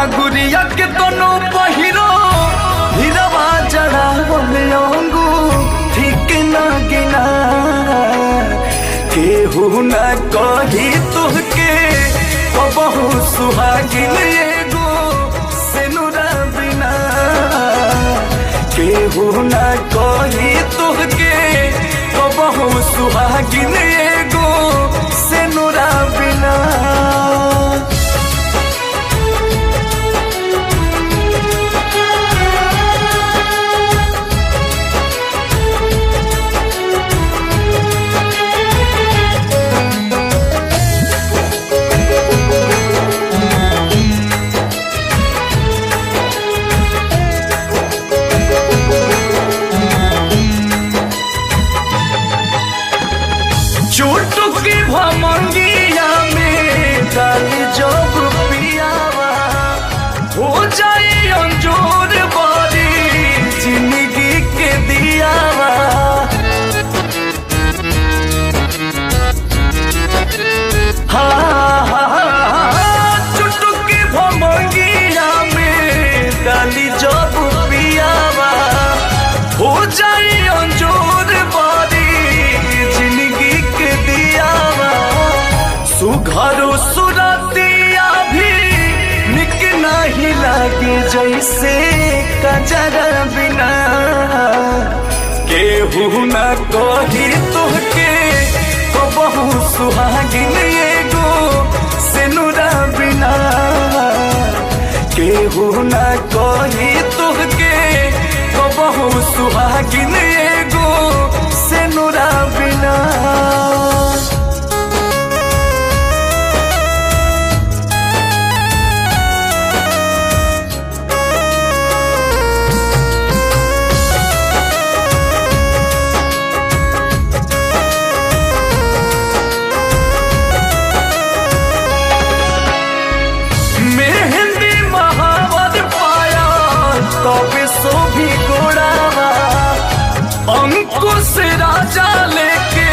अपना गुड़िया के दोनों पहिरो हीरवा जड़ावल अंगू ठीक न गिना केहू न कही तुहके कबहू सुहागिन एगो सेनुरा बिना केहू न कही तुहके कबहू सुहागिन एगो सेनुरा बिना। चुटकी भमंगिया में डाली जब पियावा हो जाए अंजोर बारी जिंदगी के दियावा। चुटकी भमंगिया में डाली जब पियावा हो जाए अंजोर बारी सुघरो सुरतिया भी निक नहीं लगे जैसे कजरा बिना केहू न कही तुहके कबहू सुहागिन एगो सेनुरा बिना केहू न कही तुहके कबहू सुहागिन एगो सेनुरा बिना। मेहंदी महावर पाया तबे सो भी गोड़ावा अंकुश राजा लेके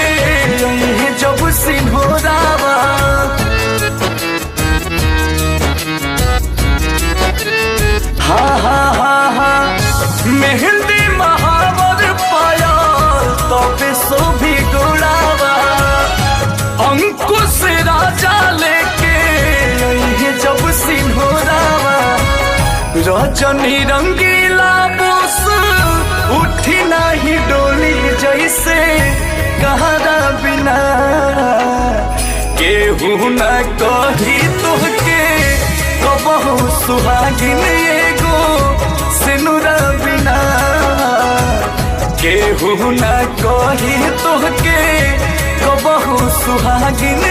जब सिंहोरावा। हा मेहंदी महावर पाया तबे सो भी गोड़ावा अंकुश राजा लेके जब सिंहोरावा। रजनी रंगीला बोस उठी नहीं डोली जैसे कहरा बिना केहू न कही तुहके कबहू सुहागिन एगो सेनुरा बिना केहू न कही तुहके कबहू सुहागिन